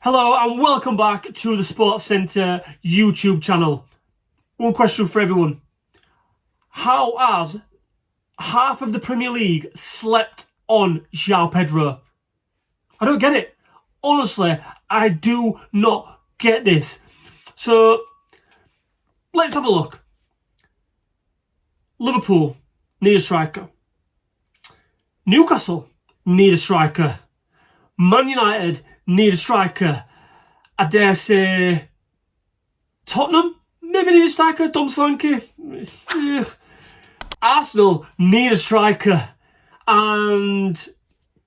Hello and welcome back to the Sports Centre YouTube channel. One question for everyone. How has half of the Premier League slept on João Pedro? I don't get it. Honestly, I do not get this. So, let's have a look. Liverpool need a striker. Newcastle need a striker. Man United need a striker. I dare say Tottenham maybe need a striker. Dom Solanke. Arsenal need a striker. And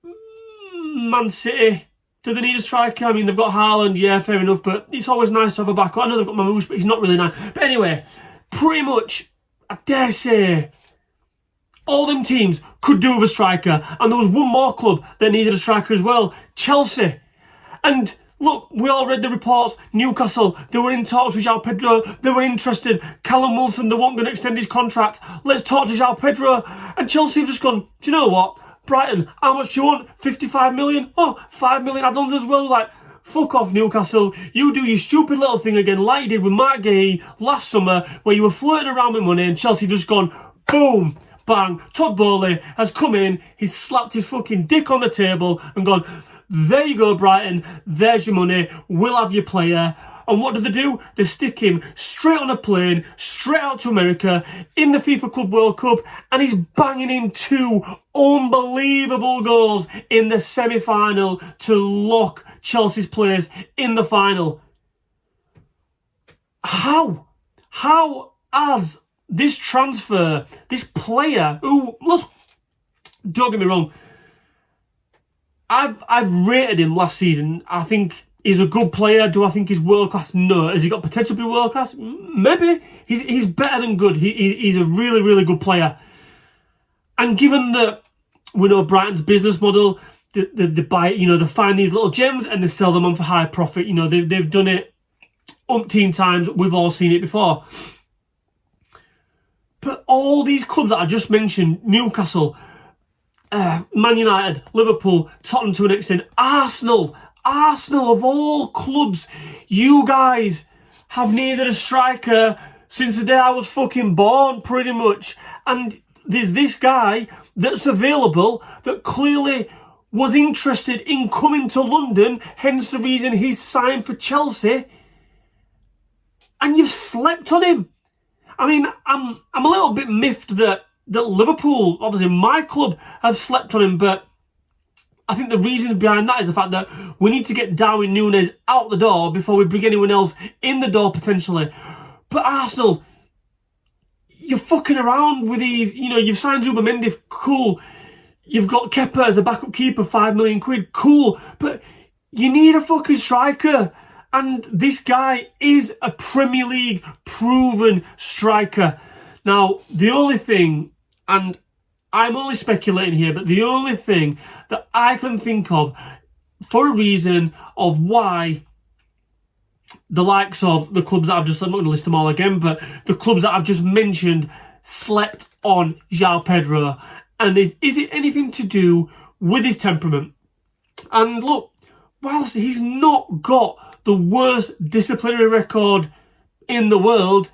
Man City, do they need a striker? I mean, they've got Haaland, yeah, fair enough, but it's always nice to have a backup. I know they've got Mamouche, but he's not really nice. But anyway, pretty much, I dare say, all them teams could do with a striker. And there was one more club that needed a striker as well, Chelsea. And look, we all read the reports. Newcastle, they were in talks with João Pedro. They were interested. Callum Wilson, they weren't going to extend his contract. Let's talk to João Pedro. And Chelsea have just gone, do you know what? Brighton, how much do you want? 55 million? Oh, 5 million add-ons as well. Like, fuck off, Newcastle. You do your stupid little thing again like you did with Mark Gay last summer where you were flirting around with money and Chelsea just gone, boom, bang. Todd Bowley has come in, he's slapped his fucking dick on the table and gone, there you go, Brighton, there's your money, we'll have your player. And what do? They stick him straight on a plane, straight out to America, in the FIFA Club World Cup, and he's banging in 2 unbelievable goals in the semi-final to lock Chelsea's place in the final. How has this transfer, this player, who, look, don't get me wrong, I've rated him last season. I think he's a good player. Do I think he's world class? No. Has he got potential to be world class? Maybe. He's better than good. He's a really, really good player. And given that we know Brighton's business model, they buy, they find these little gems and they sell them on for high profit. They've done it umpteen times. We've all seen it before. But all these clubs that I just mentioned, Newcastle, Man United, Liverpool, Tottenham to an extent, Arsenal of all clubs, you guys have needed a striker since the day I was fucking born, pretty much. And there's this guy that's available that clearly was interested in coming to London, hence the reason he's signed for Chelsea, and you've slept on him. I mean, I'm a little bit miffed that Liverpool, obviously my club, have slept on him, but I think the reasons behind that is the fact that we need to get Darwin Núñez out the door before we bring anyone else in the door potentially. But Arsenal, you're fucking around with these, you've signed Zubimendi, cool. You've got Kepa as a backup keeper, 5 million quid, cool. But you need a fucking striker. And this guy is a Premier League proven striker. Now, the only thing, and I'm only speculating here, but the only thing that I can think of for a reason of why the likes of the clubs that I'm not going to list them all again, but the clubs that I've just mentioned slept on João Pedro. And is it anything to do with his temperament? And look, whilst he's not got the worst disciplinary record in the world,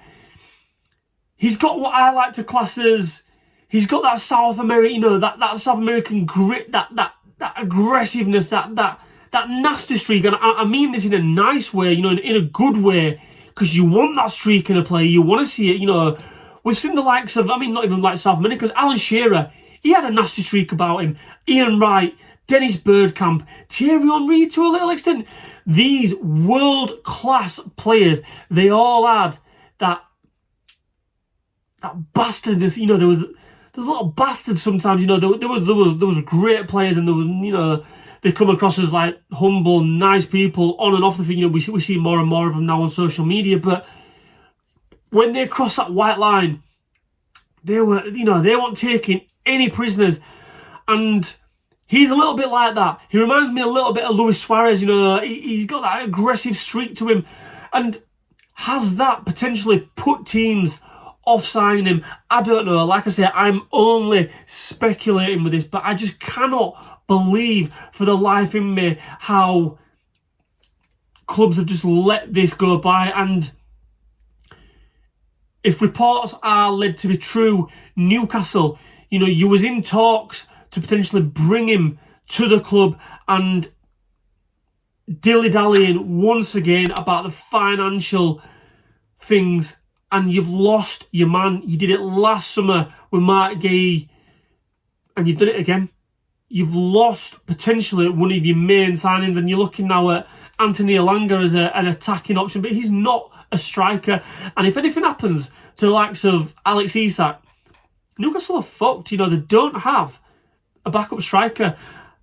he's got what I like to class as, he's got that South American, that South American grit, that aggressiveness, that nasty streak. And I mean this in a nice way, in a good way, because you want that streak in a player. You want to see it, We've seen the likes of, not even like South America, because Alan Shearer, he had a nasty streak about him. Ian Wright, Dennis Bergkamp, Thierry Henry to a little extent. These world-class players, they all had that bastardness, there was a lot of bastards sometimes, there was great players, and there was, they come across as like humble, nice people on and off the thing. We see more and more of them now on social media, but when they cross that white line, they weren't taking any prisoners, and he's a little bit like that. He reminds me a little bit of Luis Suarez, he's got that aggressive streak to him, and has that potentially put teams off signing him? I don't know. Like I say, I'm only speculating with this, but I just cannot believe for the life in me how clubs have just let this go by. And if reports are led to be true, Newcastle, you was in talks to potentially bring him to the club, and dilly-dallying once again about the financial things, and you've lost your man. You did it last summer with Mark Gay, and you've done it again. You've lost potentially one of your main signings, and you're looking now at Anthony Elanga as an attacking option, but he's not a striker. And if anything happens to the likes of Alex Isak, Newcastle are fucked. They don't have a backup striker.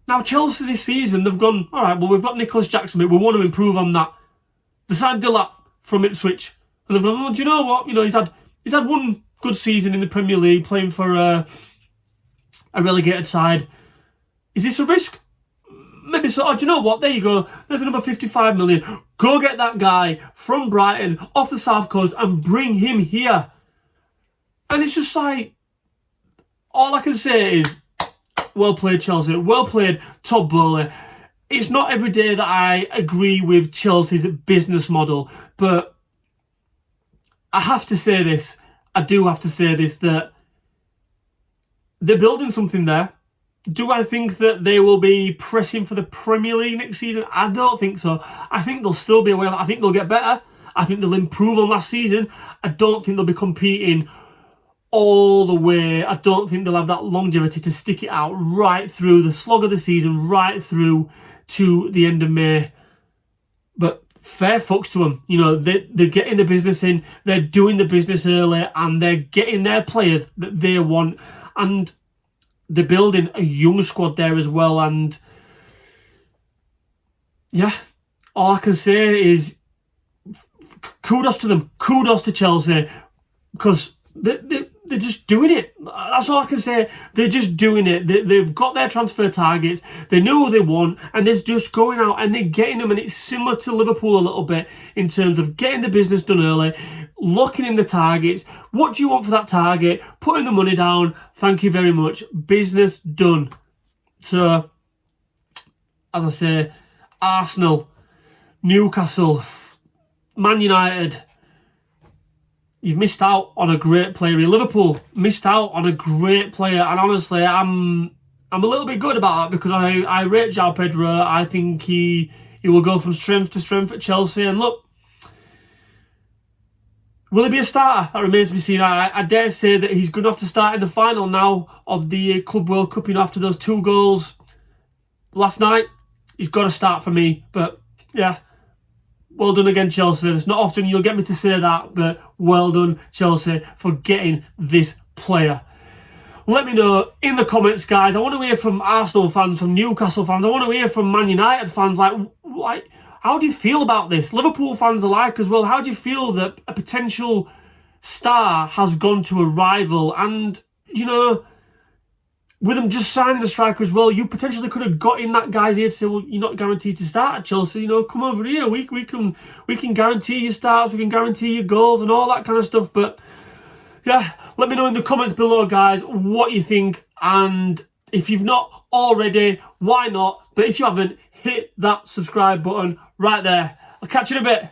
Now, Chelsea this season, they've gone, all right, well, we've got Nicholas Jackson, but we want to improve on that. They signed Dilap from Ipswich, and they've gone, well, do you know what? He's had one good season in the Premier League, playing for a relegated side. Is this a risk? Maybe so. Oh, do you know what? There you go. There's another 55 million. Go get that guy from Brighton, off the South Coast, and bring him here. And it's just like, all I can say is, well played, Chelsea. Well played, Todd Bowley. It's not every day that I agree with Chelsea's business model, but I have to say this. I do have to say this, that they're building something there. Do I think that they will be pressing for the Premier League next season? I don't think so. I think they'll still be away. I think they'll get better. I think they'll improve on last season. I don't think they'll be competing all the way. I don't think they'll have that longevity to stick it out right through the slog of the season, right through to the end of May. But fair fucks to them. They're getting the business in, they're doing the business early, and they're getting their players that they want. And they're building a young squad there as well. And yeah, all I can say is kudos to them. Kudos to Chelsea, because they're just doing it. That's all I can say. They're just doing it. They've got their transfer targets. They know what they want, and they're just going out and they're getting them. And it's similar to Liverpool a little bit in terms of getting the business done early, locking in the targets. What do you want for that target? Putting the money down. Thank you very much. Business done. So, as I say, Arsenal, Newcastle, Man United, you've missed out on a great player. Liverpool missed out on a great player, and honestly, I'm a little bit good about that, because I rate João Pedro. I think he will go from strength to strength at Chelsea. And look, will he be a starter? That remains to be seen. I dare say that he's good enough to start in the final now of the Club World Cup. After those 2 goals last night, he's got to start for me. But yeah, well done again, Chelsea. It's not often you'll get me to say that, but well done, Chelsea, for getting this player. Let me know in the comments, guys. I want to hear from Arsenal fans, from Newcastle fans. I want to hear from Man United fans. Like, how do you feel about this? Liverpool fans alike as well. How do you feel that a potential star has gone to a rival? And, with them just signing the striker as well, you potentially could have got in that guy's ear to say, well, you're not guaranteed to start at Chelsea. Come over here. We can guarantee your starts. We can guarantee your goals and all that kind of stuff. But yeah, let me know in the comments below, guys, what you think. And if you've not already, why not? But if you haven't, hit that subscribe button right there. I'll catch you in a bit.